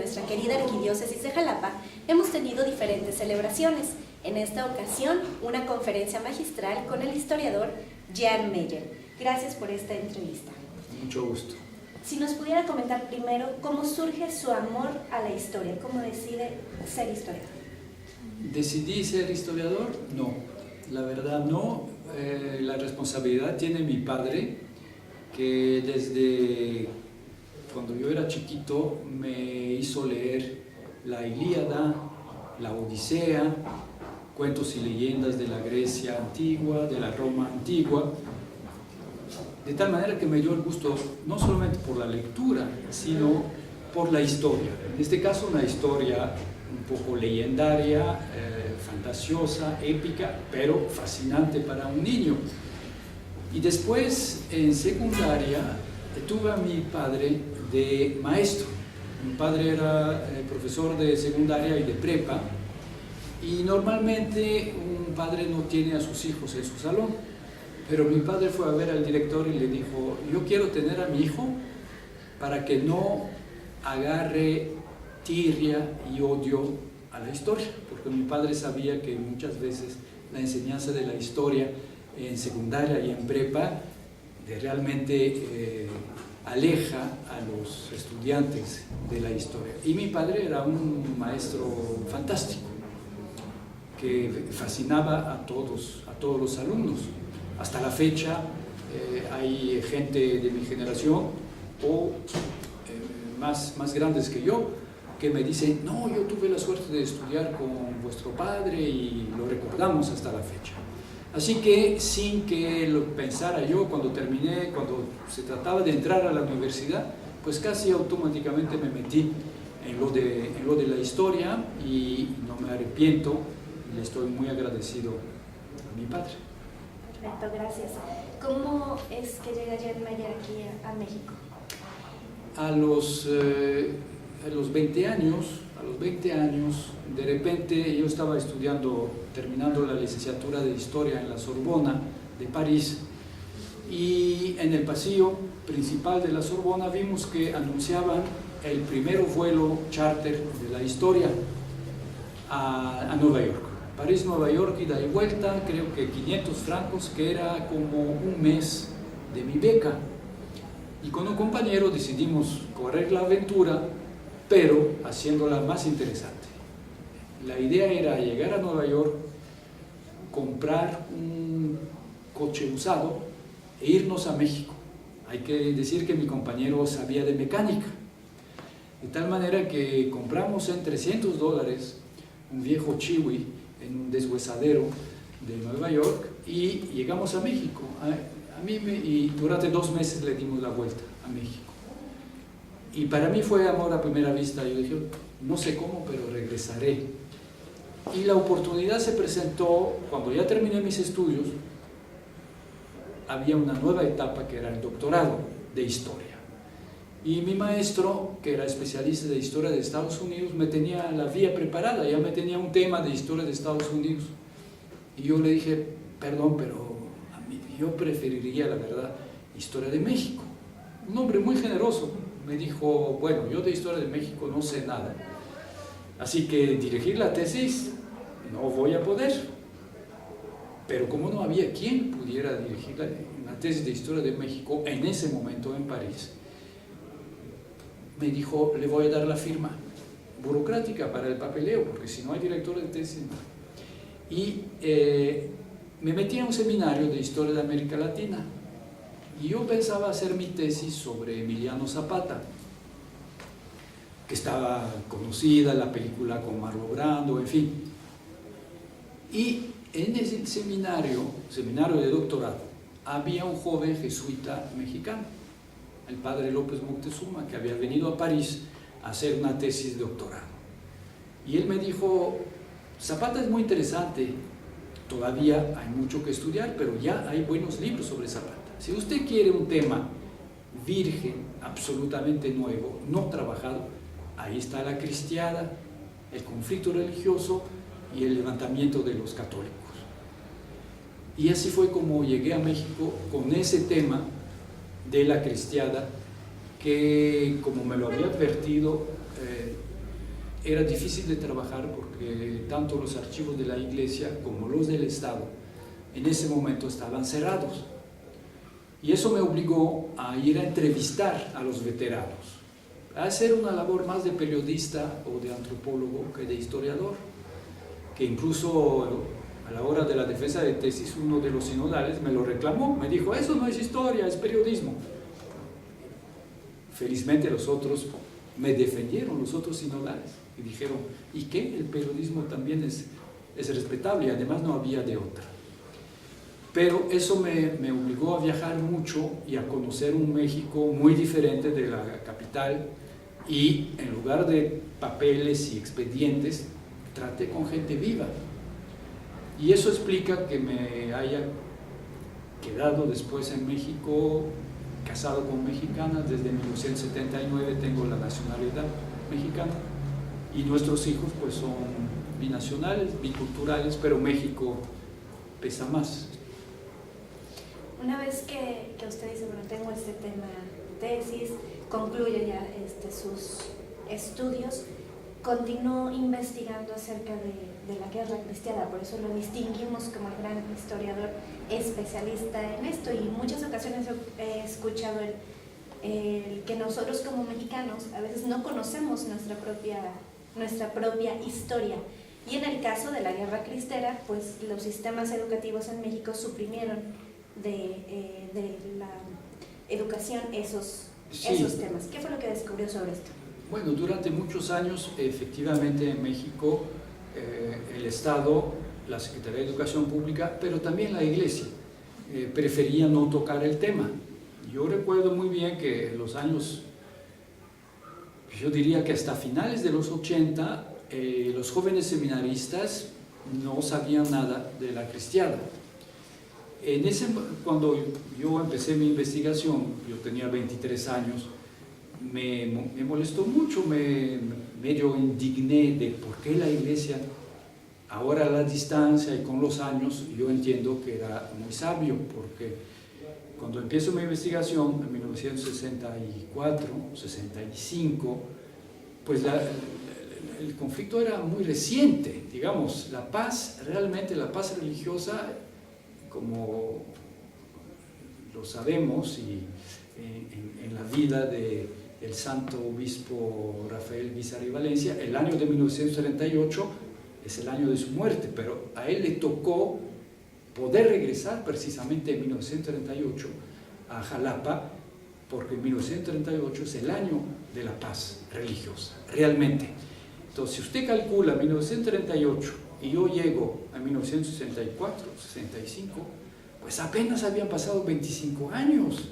nuestra querida arquidiócesis de Jalapa, hemos tenido diferentes celebraciones. En esta ocasión, una conferencia magistral con el historiador Jan Meyer. Gracias por esta entrevista. Mucho gusto. Si nos pudiera comentar primero cómo surge su amor a la historia, cómo decide ser historiador. ¿Decidí ser historiador? No, la verdad no. La responsabilidad tiene mi padre, que desde cuando yo era chiquito me hizo leer la Ilíada, la Odisea, cuentos y leyendas de la Grecia antigua, de la Roma antigua, de tal manera que me dio el gusto no solamente por la lectura, sino por la historia. En este caso una historia un poco legendaria, fantasiosa, épica, pero fascinante para un niño. Y después, en secundaria, tuve a mi padre de maestro. Mi padre era profesor de secundaria y de prepa, y normalmente un padre no tiene a sus hijos en su salón, pero mi padre fue a ver al director y le dijo: yo quiero tener a mi hijo para que no agarre tirria y odio a la historia, porque mi padre sabía que muchas veces la enseñanza de la historia en secundaria y en prepa realmente aleja a los estudiantes de la historia. Y mi padre era un maestro fantástico que fascinaba a todos los alumnos. Hasta la fecha hay gente de mi generación o más grandes que yo que me dicen: no, yo tuve la suerte de estudiar con vuestro padre, y lo recordamos hasta la fecha. Así que, sin que lo pensara yo, cuando se trataba de entrar a la universidad, pues casi automáticamente me metí en lo de la historia, y no me arrepiento, le estoy muy agradecido a mi padre. Perfecto, gracias. ¿Cómo es que llega Jan Meyer aquí a México? A los 20 años, de repente yo estaba terminando la licenciatura de Historia en la Sorbona de París, y en el pasillo principal de la Sorbona vimos que anunciaban el primer vuelo charter de la historia a Nueva York. París, Nueva York, ida y vuelta, creo que 500 francos, que era como un mes de mi beca. Y con un compañero decidimos correr la aventura, pero haciéndola más interesante. La idea era llegar a Nueva York, comprar un coche usado e irnos a México. Hay que decir que mi compañero sabía de mecánica, de tal manera que compramos en $300 un viejo Chewy en un deshuesadero de Nueva York, y llegamos a México. Y durante 2 meses le dimos la vuelta a México. Y para mí fue amor a primera vista. Yo dije: no sé cómo, pero regresaré. Y la oportunidad se presentó cuando ya terminé mis estudios. Había una nueva etapa que era el doctorado de historia. Y mi maestro, que era especialista de historia de Estados Unidos, me tenía la vía preparada, ya me tenía un tema de historia de Estados Unidos. Y yo le dije: perdón, pero yo preferiría, la verdad, historia de México. Un hombre muy generoso. Me dijo: bueno, yo de historia de México no sé nada, así que dirigir la tesis no voy a poder. Pero como no había quien pudiera dirigir la tesis de historia de México en ese momento en París, me dijo: le voy a dar la firma burocrática para el papeleo, porque si no hay director de tesis no. Y me metí a un seminario de historia de América Latina, y yo pensaba hacer mi tesis sobre Emiliano Zapata, que estaba conocida, la película con Marlon Brando, en fin. Y en ese seminario de doctorado, había un joven jesuita mexicano, el padre López Moctezuma, que había venido a París a hacer una tesis de doctorado. Y él me dijo: Zapata es muy interesante, todavía hay mucho que estudiar, pero ya hay buenos libros sobre Zapata. Si usted quiere un tema virgen, absolutamente nuevo, no trabajado, ahí está la cristiada, el conflicto religioso y el levantamiento de los católicos. Y así fue como llegué a México con ese tema de la cristiada, que, como me lo había advertido era difícil de trabajar porque tanto los archivos de la iglesia como los del Estado en ese momento estaban cerrados. Y eso me obligó a ir a entrevistar a los veteranos, a hacer una labor más de periodista o de antropólogo que de historiador, que incluso a la hora de la defensa de tesis uno de los sinodales me lo reclamó, me dijo, eso no es historia, es periodismo. Felizmente los otros me defendieron, los otros sinodales, y dijeron, ¿y qué? El periodismo también es respetable y además no había de otra. Pero eso me obligó a viajar mucho y a conocer un México muy diferente de la capital, y en lugar de papeles y expedientes, traté con gente viva. Y eso explica que me haya quedado después en México, casado con mexicanas. Desde 1979 tengo la nacionalidad mexicana, y nuestros hijos pues son binacionales, biculturales, pero México pesa más. Una vez que usted dice, bueno, tengo este tema de tesis, concluye ya sus estudios, continuó investigando acerca de la guerra cristiana, por eso lo distinguimos como el gran historiador especialista en esto, y en muchas ocasiones he escuchado el que nosotros como mexicanos a veces no conocemos nuestra propia historia. Y en el caso de la guerra cristera, pues los sistemas educativos en México suprimieron de la educación esos temas. ¿Qué fue lo que descubrió sobre esto? Bueno, durante muchos años, efectivamente, en México, el Estado, la Secretaría de Educación Pública, pero también la Iglesia, prefería no tocar el tema. Yo recuerdo muy bien que en los años, yo diría que hasta finales de los 80, los jóvenes seminaristas no sabían nada de la cristiada. Cuando yo empecé mi investigación, yo tenía 23 años, me molestó mucho, medio indigné de por qué la Iglesia, ahora a la distancia y con los años, yo entiendo que era muy sabio, porque cuando empiezo mi investigación en 1964, 65, pues el conflicto era muy reciente, digamos, la paz, realmente la paz religiosa, como lo sabemos, y en la vida del santo obispo Rafael Guízar y Valencia, el año de 1938 es el año de su muerte, pero a él le tocó poder regresar precisamente en 1938 a Jalapa, porque 1938 es el año de la paz religiosa, realmente. Entonces, si usted calcula 1938 y yo llego a 1964, 65, pues apenas habían pasado 25 años.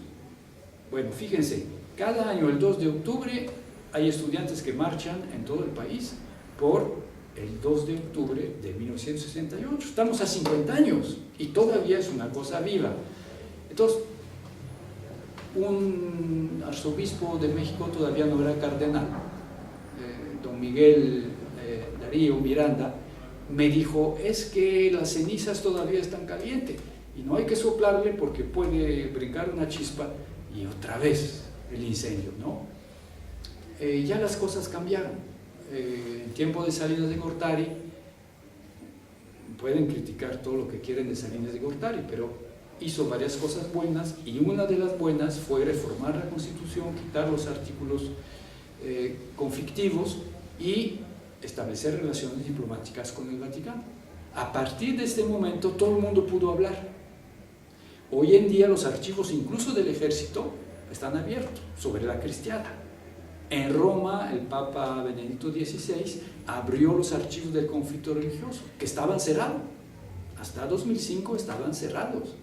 Bueno, fíjense, cada año el 2 de octubre hay estudiantes que marchan en todo el país por el 2 de octubre de 1968. Estamos a 50 años y todavía es una cosa viva. Entonces, un arzobispo de México todavía no era cardenal, don Miguel Darío Miranda, me dijo, es que las cenizas todavía están calientes y no hay que soplarle porque puede brincar una chispa y otra vez el incendio, ¿no? Ya las cosas cambiaron. En tiempo de Salinas de Gortari, pueden criticar todo lo que quieren de Salinas de Gortari, pero hizo varias cosas buenas, y una de las buenas fue reformar la Constitución, quitar los artículos conflictivos y establecer relaciones diplomáticas con el Vaticano. A partir de este momento todo el mundo pudo hablar. Hoy en día los archivos incluso del ejército están abiertos sobre la cristiada. En Roma el Papa Benedicto XVI abrió los archivos del conflicto religioso, que estaban cerrados. Hasta 2005 estaban cerrados.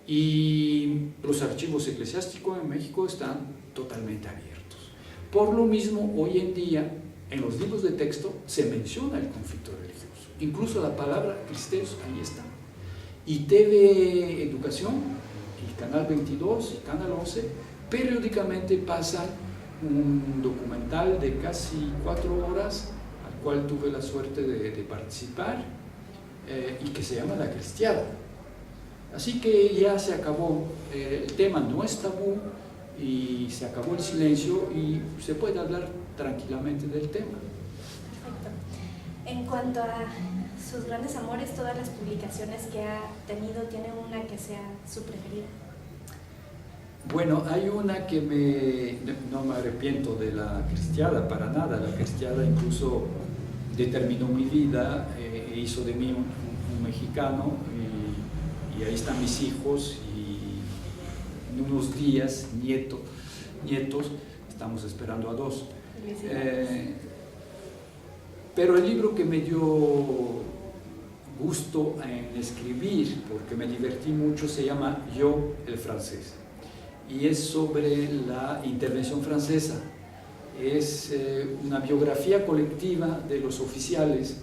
Y los archivos eclesiásticos en México están totalmente abiertos. Por lo mismo, hoy en día, en los libros de texto se menciona el conflicto religioso. Incluso la palabra cristeros, ahí está. Y TV Educación, y Canal 22 y Canal 11, periódicamente pasan un documental de casi 4 horas, al cual tuve la suerte de participar, y que se llama La Cristiada. Así que ya se acabó, el tema no es tabú, y se acabó el silencio y se puede hablar tranquilamente del tema. En cuanto a sus grandes amores, todas las publicaciones que ha tenido, ¿tiene una que sea su preferida? Bueno, hay una que no me arrepiento de La Cristiada, para nada. La Cristiada incluso determinó mi vida, hizo de mí un mexicano, y ahí están mis hijos, y en unos días, nietos, estamos esperando a 2. Pero el libro que me dio gusto en escribir, porque me divertí mucho, se llama Yo, el francés, y es sobre la intervención francesa. Es una biografía colectiva de los oficiales.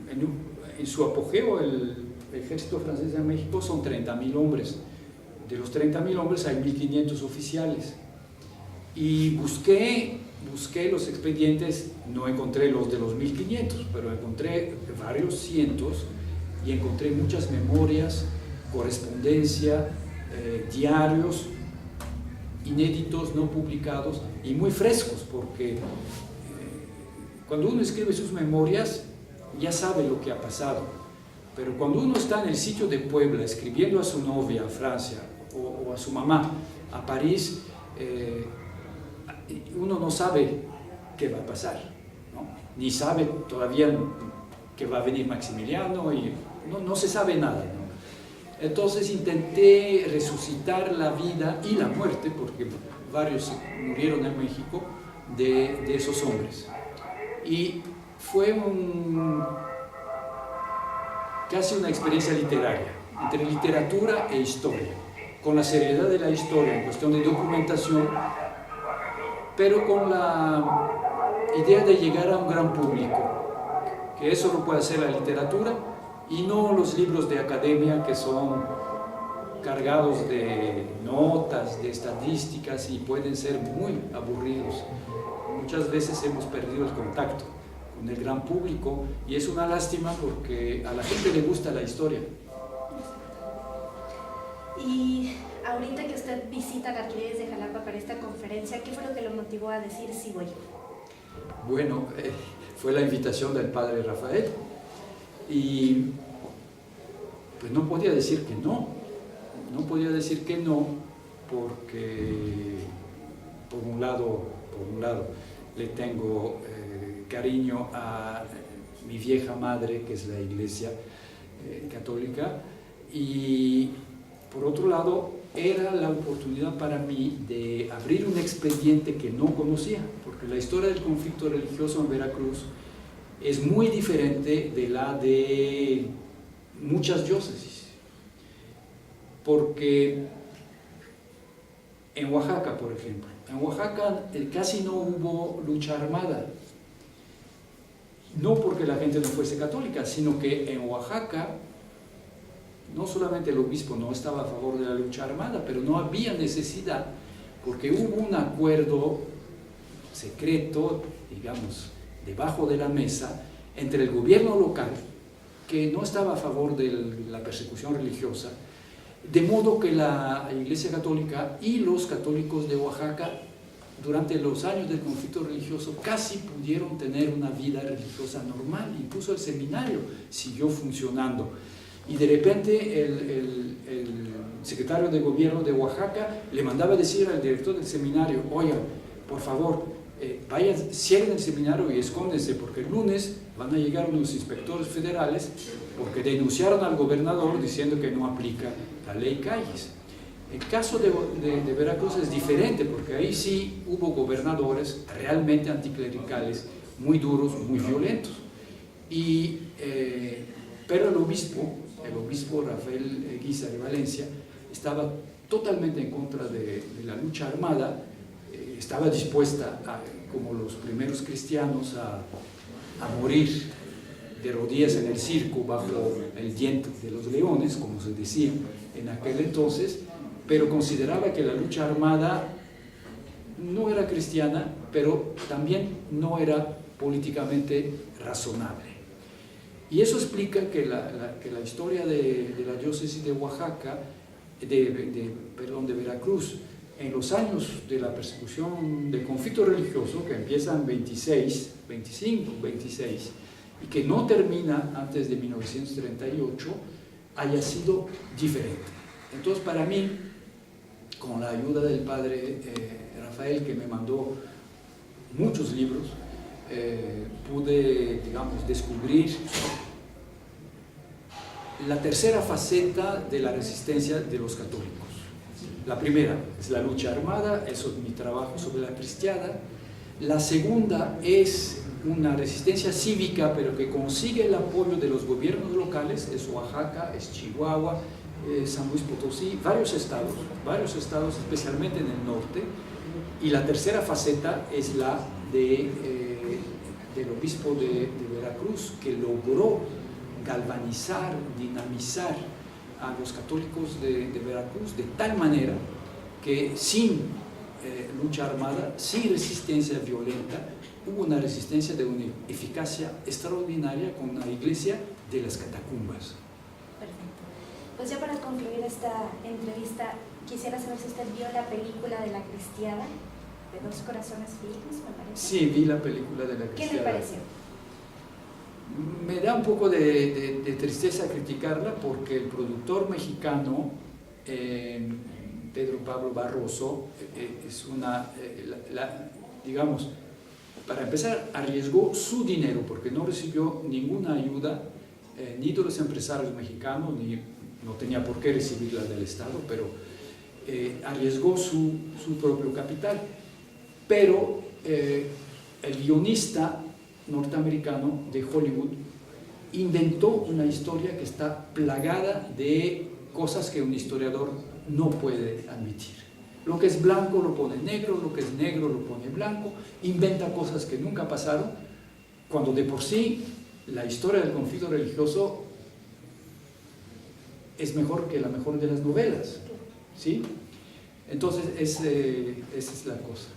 En su apogeo, el ejército francés en México son 30.000 hombres. De los 30.000 hombres hay 1.500 oficiales. Y busqué los expedientes, no encontré los de los 1.500, pero encontré varios cientos, y encontré muchas memorias, correspondencia, diarios inéditos, no publicados y muy frescos, porque cuando uno escribe sus memorias ya sabe lo que ha pasado, pero cuando uno está en el sitio de Puebla escribiendo a su novia a Francia, o a su mamá a París, uno no sabe qué va a pasar, ¿no? Ni sabe todavía que va a venir Maximiliano, y no se sabe nada, ¿no? Entonces intenté resucitar la vida y la muerte, porque varios murieron en México, de esos hombres. Y fue casi una experiencia literaria, entre literatura e historia, con la seriedad de la historia en cuestión de documentación, pero con la idea de llegar a un gran público, que eso lo puede hacer la literatura y no los libros de academia, que son cargados de notas, de estadísticas, y pueden ser muy aburridos. Muchas veces hemos perdido el contacto con el gran público, y es una lástima porque a la gente le gusta la historia. Y ahorita que usted visita la Arquidiócesis de Jalapa para esta conferencia, ¿qué fue lo que lo motivó a decir sí voy? Bueno, fue la invitación del padre Rafael, y pues no podía decir que no, porque por un lado le tengo cariño a mi vieja madre, que es la Iglesia católica, y por otro lado era la oportunidad para mí de abrir un expediente que no conocía, porque la historia del conflicto religioso en Veracruz es muy diferente de la de muchas diócesis, porque en Oaxaca, por ejemplo, casi no hubo lucha armada, no porque la gente no fuese católica, sino que en Oaxaca no solamente el obispo no estaba a favor de la lucha armada, pero no había necesidad, porque hubo un acuerdo secreto, digamos, debajo de la mesa, entre el gobierno local, que no estaba a favor de la persecución religiosa, de modo que la Iglesia Católica y los católicos de Oaxaca, durante los años del conflicto religioso, casi pudieron tener una vida religiosa normal. Incluso el seminario siguió funcionando. Y de repente el secretario de gobierno de Oaxaca le mandaba decir al director del seminario: oigan, por favor, vayan, cierren el seminario y escóndense, porque el lunes van a llegar unos inspectores federales, porque denunciaron al gobernador diciendo que no aplica la ley Calles. El caso de Veracruz es diferente, porque ahí sí hubo gobernadores realmente anticlericales, muy duros, muy violentos. Pero el obispo Rafael Guízar de Valencia estaba totalmente en contra de la lucha armada, estaba dispuesta, como los primeros cristianos, a morir de rodillas en el circo bajo el diente de los leones, como se decía en aquel entonces, pero consideraba que la lucha armada no era cristiana, pero también no era políticamente razonable. Y eso explica que la historia de la diócesis de Oaxaca, de Veracruz, en los años de la persecución del conflicto religioso, que empieza en 26, y que no termina antes de 1938, haya sido diferente. Entonces, para mí, con la ayuda del padre Rafael, que me mandó muchos libros, pude, digamos, descubrir la tercera faceta de la resistencia de los católicos. La primera es la lucha armada, eso es mi trabajo sobre la cristiada. La segunda es una resistencia cívica, pero que consigue el apoyo de los gobiernos locales, es Oaxaca, es Chihuahua, San Luis Potosí, varios estados, especialmente en el norte. Y la tercera faceta es la del obispo de Veracruz, que logró galvanizar, dinamizar a los católicos de Veracruz de tal manera que sin lucha armada, sin resistencia violenta, hubo una resistencia de una eficacia extraordinaria con la iglesia de las catacumbas. Perfecto. Pues ya para concluir esta entrevista, quisiera saber si usted vio la película de La Cristiada, de Dos Corazones Fieles, me parece. Sí, vi la película de La Cristiada. ¿Qué le pareció? Me da un poco de tristeza criticarla porque el productor mexicano, Pedro Pablo Barroso, es digamos, para empezar, arriesgó su dinero porque no recibió ninguna ayuda ni de los empresarios mexicanos, ni no tenía por qué recibirla del Estado, pero arriesgó su propio capital. Pero el guionista norteamericano de Hollywood inventó una historia que está plagada de cosas que un historiador no puede admitir. Lo que es blanco lo pone negro, lo que es negro lo pone blanco, inventa cosas que nunca pasaron, cuando de por sí la historia del conflicto religioso es mejor que la mejor de las novelas, ¿sí? Entonces esa es la cosa.